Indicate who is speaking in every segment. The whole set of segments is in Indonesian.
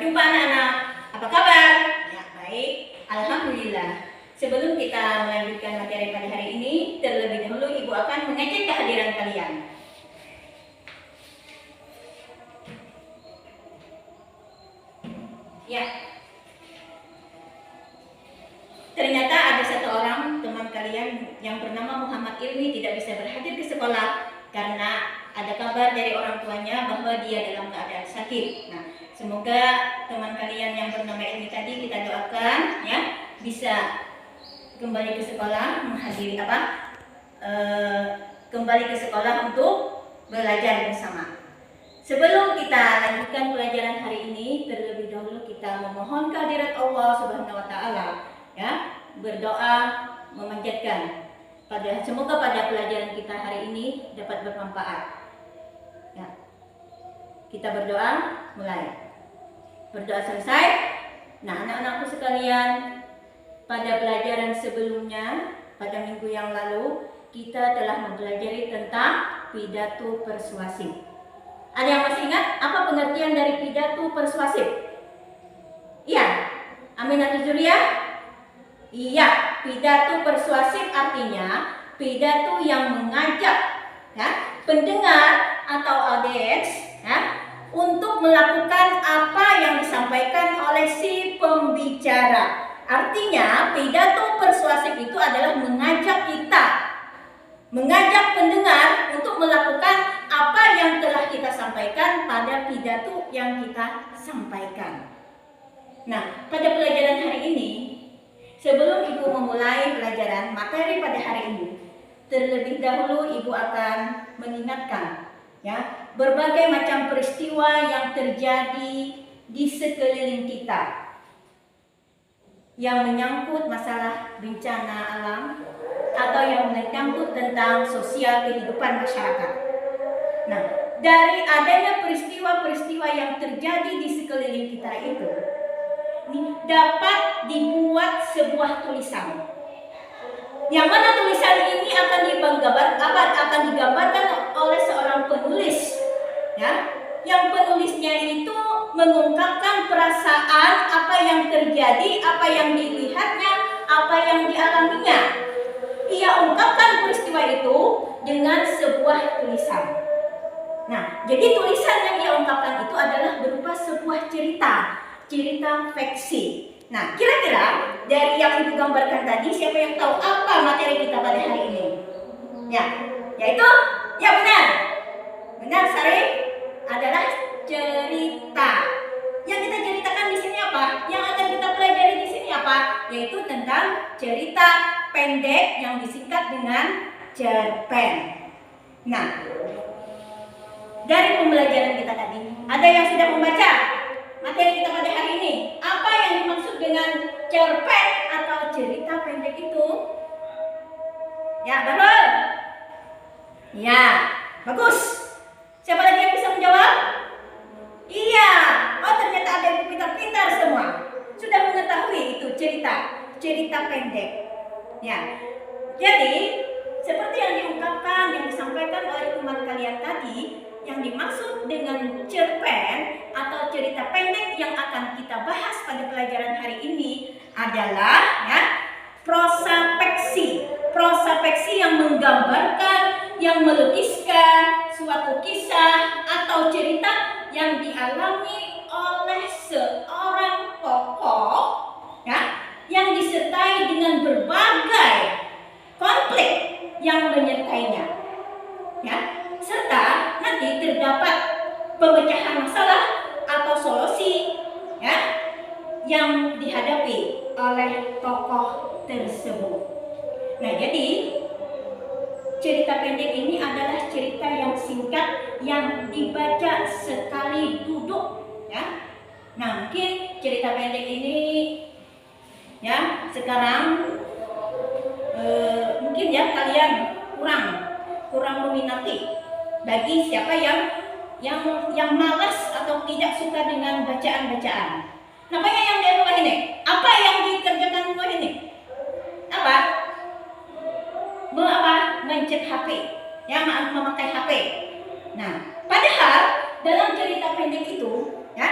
Speaker 1: jumpa anak-anak. Apa kabar? Ya, baik. Alhamdulillah. Sebelum kita melanjutkan materi pada hari ini, terlebih dahulu Ibu akan mengecek kehadiran kalian. Ya. Ternyata ada satu orang teman kalian yang bernama Muhammad Ilmi tidak bisa berhadir ke sekolah karena ada kabar dari orang tuanya bahwa dia dalam keadaan sakit. Nah, semoga teman kalian yang bernama Ilmi tadi kita doakan ya bisa kembali ke sekolah menghadiri kembali ke sekolah untuk belajar bersama. Sebelum kita lanjutkan pelajaran hari ini, terlebih dahulu kita memohon kehadirat Allah Subhanahu wa taala ya, berdoa memanjatkan semoga pada pelajaran kita hari ini dapat bermanfaat. Ya. Kita berdoa, mulai. Berdoa selesai. Nah, anak-anakku sekalian, pada pelajaran sebelumnya, pada minggu yang lalu, kita telah mempelajari tentang pidato persuasif. Ada yang masih ingat apa pengertian dari pidato persuasif? Iya, Aminah Zuriyah? Iya, pidato persuasif artinya pidato yang mengajak ya, pendengar atau audiens ya, untuk melakukan apa yang disampaikan oleh si pembicara. Artinya pidato persuasif itu adalah mengajak pendengar untuk melakukan apa yang telah kita sampaikan pada pidato yang kita sampaikan. Nah, pada pelajaran hari ini, sebelum Ibu memulai pelajaran materi pada hari ini, terlebih dahulu Ibu akan mengingatkan ya, berbagai macam peristiwa yang terjadi di sekeliling kita yang menyangkut masalah bencana alam atau yang menyangkut tentang sosial kehidupan masyarakat. Nah, dari adanya peristiwa-peristiwa yang terjadi di sekeliling kita itu dapat dibuat sebuah tulisan. Yang mana tulisan ini akan digambarkan oleh seorang penulis ya. Yang penulisnya itu mengungkapkan perasaan apa yang terjadi, apa yang dilihatnya, apa yang dialaminya. Ia ungkapkan peristiwa itu dengan sebuah tulisan. Nah, jadi tulisan yang ia ungkapkan itu adalah berupa sebuah cerita fiksi. Nah, kira-kira dari yang Ibu gambarkan tadi, siapa yang tahu apa materi kita pada hari ini? Ya, yaitu, ya benar Sari, adalah cerita. Yang kita ceritakan di sini apa? Yang akan kita pelajari di sini apa? Yaitu tentang cerita pendek yang disingkat dengan cerpen. Nah, dari pembelajaran kita tadi, ada yang sudah membaca materi kita pada hari ini? Apa yang dimaksud dengan cerpen atau cerita pendek itu? Ya, betul. Ya, bagus. Siapa lagi yang bisa menjawab? Iya. Oh, ternyata ada yang pintar-pintar semua. Sudah mengetahui itu cerita pendek. Ya. Jadi, seperti yang diungkapkan, yang disampaikan oleh teman kalian tadi, yang dimaksud dengan cerpen atau cerita pendek yang akan kita bahas pada pelajaran hari ini adalah ya, prosa-peksi. Prosa-peksi yang menggambarkan, yang melukiskan suatu kisah atau cerita yang dialami oleh seorang tokoh ya, yang disertai dengan berbagai konflik yang menyertainya ya, serta nanti terdapat pemecahan masalah atau solusi ya, yang dihadapi oleh tokoh tersebut. Nah, jadi cerita pendek ini adalah cerita yang singkat yang dibaca sekali duduk ya. Nah, mungkin cerita pendek ini ya sekarang mungkin ya kalian kurang meminati bagi siapa yang malas atau tidak suka dengan bacaan-bacaan. Namanya yang di rumah ini, apa yang dikerjakan rumah ini? Apa? Mencet HP, ya, memakai HP. Nah, padahal dalam cerita pendek itu, ya,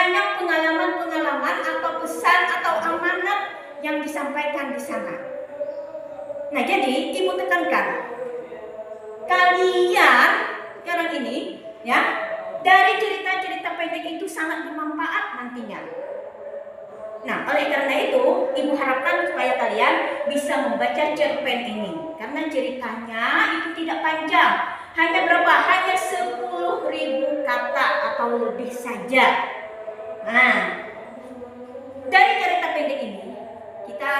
Speaker 1: banyak pengalaman-pengalaman atau pesan atau amanat yang disampaikan di sana. Nah, jadi ibu tekankan, kalian sekarang ini ya, dari cerita-cerita pendek itu sangat bermanfaat nantinya. Nah, oleh karena itu, ibu harapkan supaya kalian bisa membaca cerpen ini. Karena ceritanya itu tidak panjang. Hanya berapa? Hanya 10.000 kata atau lebih saja. Nah, dari cerita pendek ini, kita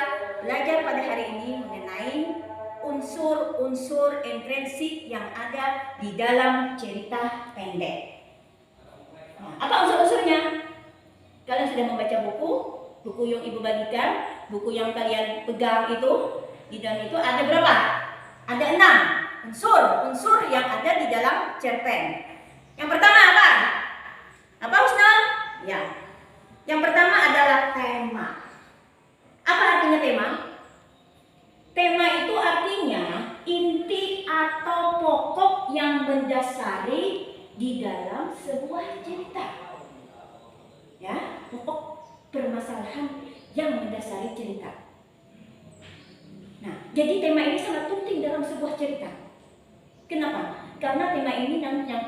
Speaker 1: belajar pada hari ini mengenai unsur-unsur intrinsik yang ada di dalam cerita pendek. Nah, apa unsur-unsurnya? Kalian sudah membaca buku yang ibu bagikan, buku yang kalian pegang itu, di dalam itu ada berapa? Ada 6 unsur yang ada di dalam cerpen. Yang pertama apa? Apa Husna? Ya. Yang pertama adalah tema. Apa artinya tema? Tema itu artinya inti atau pokok yang mendasari di dalam sebuah cerita. Ya, pokok permasalahan yang mendasari cerita. Nah, jadi tema ini sangat penting dalam sebuah cerita. Kenapa? Karena tema ini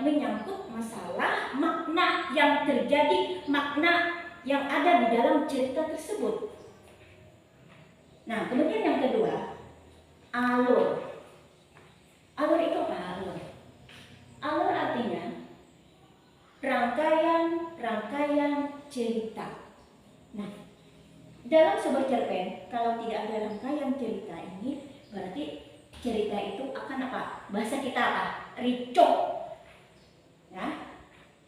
Speaker 1: menyangkut masalah makna yang terjadi, makna yang ada di dalam cerita tersebut. Nah, kemudian yang kedua, alur. Alur itu apa? Alur artinya rangkaian cerita. Nah, dalam sebuah cerpen, kalau tidak ada rangkaian cerita ini, berarti cerita itu akan apa? Bahasa kita apa? Ricoh. Ya.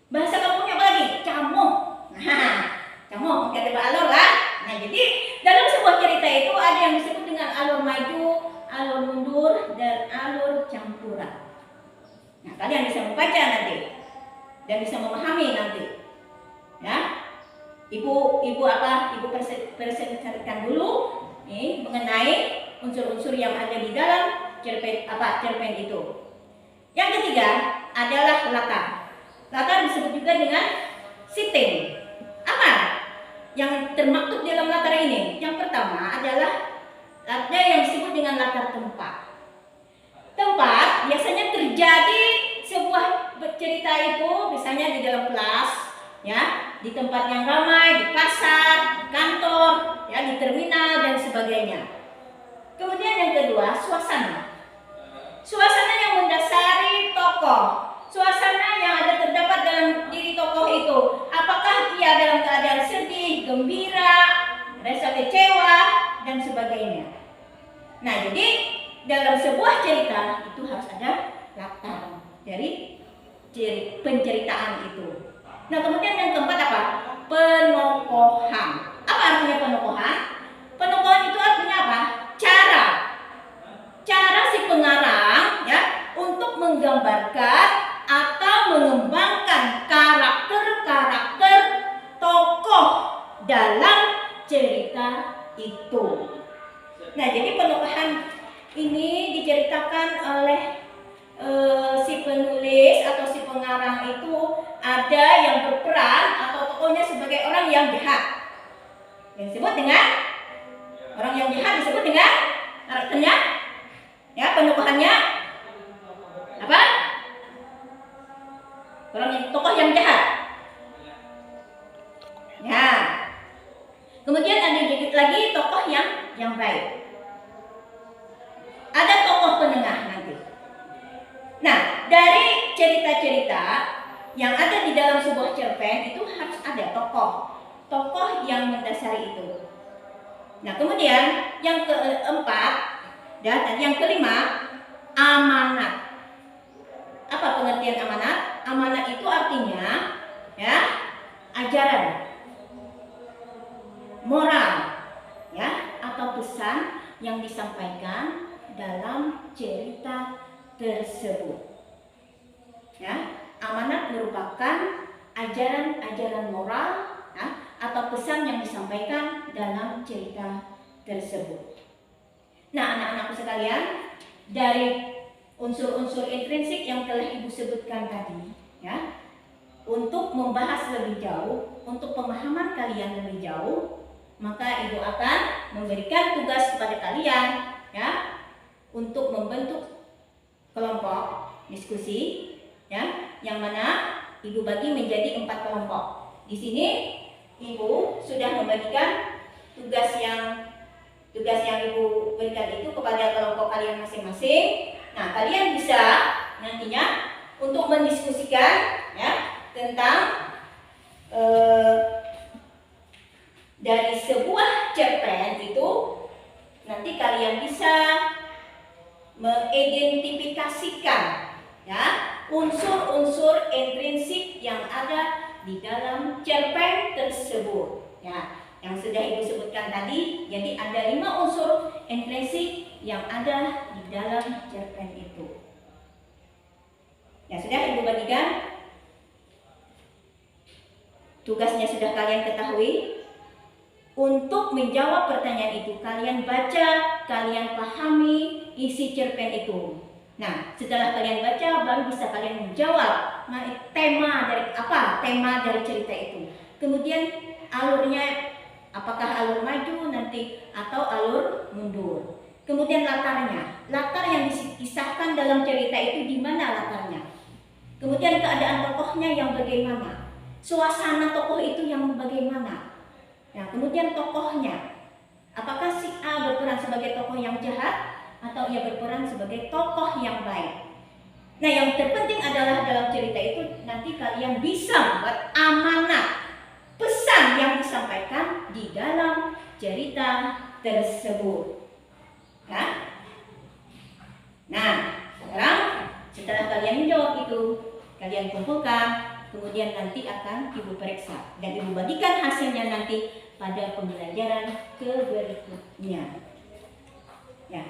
Speaker 1: Bahasa kamunya apa lagi? Camoh. Nah, camoh kata Pak alur lah. Nah, jadi dalam sebuah cerita itu ada yang disebut dengan alur maju, alur mundur, dan alur campuran. Nah, kalian bisa membaca nanti dan bisa memahami nanti. Ya. Ibu presentasikan dulu nih mengenai unsur-unsur yang ada di dalam cerpen itu. Yang ketiga adalah latar. Latar disebut juga dengan setting. Apa yang termaktub dalam latar ini? Yang pertama adalah ada yang disebut dengan latar tempat. Tempat biasanya terjadi sebuah cerita itu misalnya di dalam kelas, ya, di tempat yang ramai, di pasar, di kantor, ya, di terminal dan sebagainya. Kemudian yang kedua, suasana. Suasana yang mendasari tokoh. Suasana yang ada terdapat dalam diri tokoh itu. Apakah dia dalam keadaan sedih, gembira, rasa kecewa dan sebagainya. Nah, jadi dalam sebuah cerita itu harus ada latar dari penceritaan itu. Nah, kemudian yang keempat apa? Penokohan. Apa artinya penokohan? Penokohan itu artinya apa? Cara si pengarang ya untuk menggambarkan atau mengembangkan karakter tokoh dalam cerita itu. Nah, jadi penokohan ini diceritakan oleh si penulis atau si pengarang itu ada yang berperan atau tokohnya sebagai orang yang jahat. Yang disebut dengan orang yang jahat disebut dengan karakternya, ya, penokohannya apa? Tokoh yang jahat. Ya. Kemudian ada lagi tokoh yang baik. Ada tokoh penengah nanti. Nah, dari cerita-cerita yang ada di dalam sebuah cerpen itu harus ada tokoh yang mendasari itu. Nah, kemudian yang keempat dan yang kelima, amanat. Apa pengertian amanat? Amanat itu artinya ya ajaran, moral, ya, atau pesan yang disampaikan dalam cerita tersebut. Ya, amanat merupakan ajaran-ajaran moral, ya, atau pesan yang disampaikan dalam cerita tersebut. Nah, anak-anakku sekalian, dari unsur-unsur intrinsik yang telah Ibu sebutkan tadi, ya, untuk membahas lebih jauh untuk pemahaman kalian lebih jauh, maka Ibu akan memberikan tugas kepada kalian ya untuk membentuk kelompok diskusi ya, yang mana Ibu bagi menjadi 4 kelompok. Di sini Ibu sudah membagikan tugas yang Ibu berikan itu kepada kelompok kalian masing-masing. Nah, kalian bisa nantinya untuk mendiskusikan ya tentang dari sebuah cerpen itu, nanti kalian bisa mengidentifikasikan ya unsur-unsur intrinsik yang ada di dalam cerpen tersebut ya, yang sudah Ibu sebutkan tadi. Jadi ada 5 unsur intrinsik yang ada di dalam cerpen itu. Ya, sudah Ibu bagikan. Tugasnya sudah kalian ketahui. Untuk menjawab pertanyaan itu, kalian baca, kalian pahami isi cerpen itu. Nah, setelah kalian baca, baru bisa kalian menjawab tema dari cerita itu. Kemudian alurnya, apakah alur maju nanti atau alur mundur. Kemudian latar yang dikisahkan dalam cerita itu, di mana latarnya. Kemudian keadaan tokohnya yang bagaimana, suasana tokoh itu yang bagaimana. Nah, kemudian tokohnya, apakah si A berperan sebagai tokoh yang jahat atau ia berperan sebagai tokoh yang baik. Nah, yang terpenting adalah dalam cerita itu nanti kalian bisa membuat amanat pesan yang disampaikan di dalam cerita tersebut. Ya? Nah, sekarang setelah kalian menjawab itu, kalian kumpulkan. Kemudian nanti akan Ibu periksa dan Ibu bagikan hasilnya nanti pada pembelajaran berikutnya. Ya,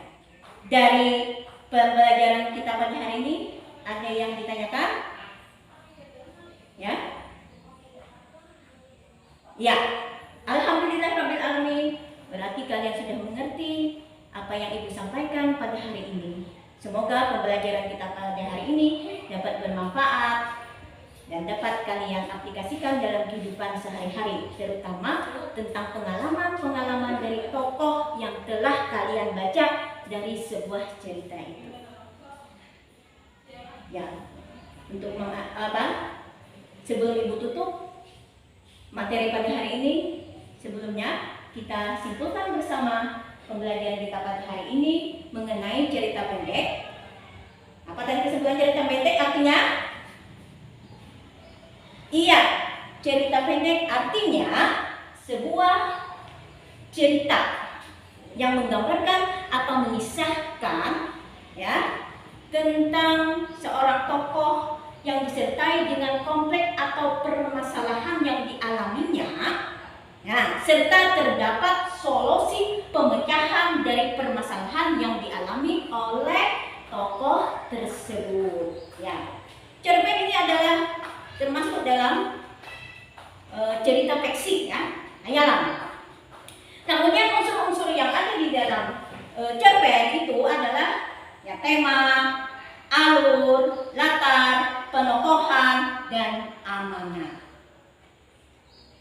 Speaker 1: dari pembelajaran kita pada hari ini ada yang ditanyakan? Ya, ya. Alhamdulillahirabbil alamin. Berarti kalian sudah mengerti apa yang Ibu sampaikan pada hari ini. Semoga pembelajaran kita pada hari ini dapat bermanfaat dan dapat kalian aplikasikan dalam kehidupan sehari-hari, terutama tentang pengalaman-pengalaman dari tokoh yang telah kalian baca dari sebuah cerita itu. Ya, untuk sebelum Ibu tutup materi pada hari ini, sebelumnya kita simpulkan bersama pembelajaran kita pada hari ini mengenai cerita pendek. Apa tadi kesimpulan cerita pendek artinya? Iya, cerita pendek artinya sebuah cerita yang menggambarkan atau mengisahkan ya tentang seorang tokoh yang disertai dengan konflik atau permasalahan yang dialaminya. Nah, serta terdapat solusi pemecahan dari permasalahan yang dialami oleh tokoh tersebut. Ya, cerpen ini adalah termasuk dalam cerita fiksi ya, hayalan. Kemudian unsur-unsur yang ada di dalam cerpen itu adalah ya tema, alur, latar, penokohan, dan amanat.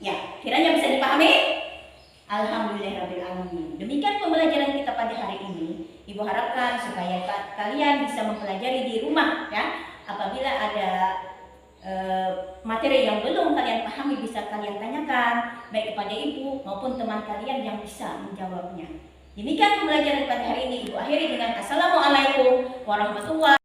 Speaker 1: Ya, kiranya bisa dipahami? Alhamdulillahirabbil alamin. Demikian pembelajaran kita pada hari ini. Ibu harapkan supaya kalian bisa mempelajari di rumah ya. Apabila ada materi yang belum kalian pahami, bisa kalian tanyakan baik kepada Ibu maupun teman kalian yang bisa menjawabnya. Demikian pembelajaran pada hari ini. Ibu akhiri dengan Assalamualaikum warahmatullahi wabarakatuh.